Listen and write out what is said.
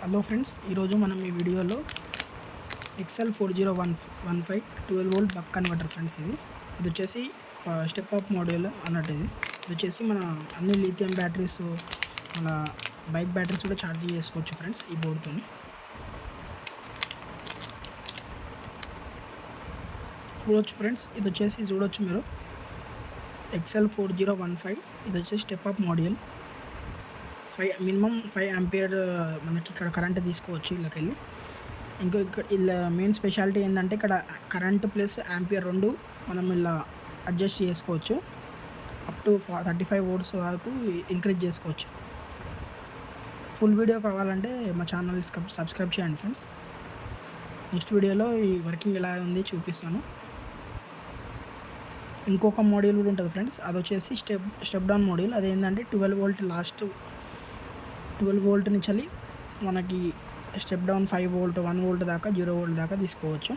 Hello friends, ఈరోజు మనం ఈ వీడియోలో XL4015 12 వోల్ట్ బక్ కన్వర్టర్ ఫ్రెండ్స్. ఇది వచ్చేసి స్టెప్ అప్ మోడల్ అన్నట్టు. ఇది వచ్చేసి మన అన్ని లిథియం బ్యాటరీస్, మన బైక్ బ్యాటరీస్ కూడా ఛార్జ్ చేసుకోవచ్చు ఫ్రెండ్స్ ఈ బోర్డుతో. చూడొచ్చు ఫ్రెండ్స్, ఇది వచ్చేసి చూడొచ్చు మీరు XL4015. ఇది వచ్చేసి step up model. Minimum 5 ampere మనకి ఇక్కడ కరెంట్ తీసుకోవచ్చు ఇళ్ళకెళ్ళి. ఇక్కడ ఇలా మెయిన్ స్పెషాలిటీ ఏంటంటే ఇక్కడ కరెంట్ ప్లస్ ఆంపియర్ రెండు మనం ఇలా అడ్జస్ట్ చేసుకోవచ్చు. అప్ టు 35 వోల్ట్స్ వరకు ఇంక్రీజ్ చేసుకోవచ్చు. ఫుల్ వీడియో కావాలంటే మా ఛానల్ సబ్స్క్రైబ్ చేయండి ఫ్రెండ్స్. నెక్స్ట్ వీడియోలో ఈ వర్కింగ్ ఎలా ఉంది చూపిస్తాను. ఇంకొక మోడల్ కూడా ఉంటుంది ఫ్రెండ్స్, అది వచ్చేసి స్టెప్ డౌన్ మోడల్. అదేంటంటే 12 వోల్ట్ లాస్ట్ 12 వోల్ట్ నుంచి మనకి స్టెప్ డౌన్ 5 వోల్ట్ 1 వోల్ట్ దాకా 0 వోల్ట్ దాకా తీసుకోవచ్చు.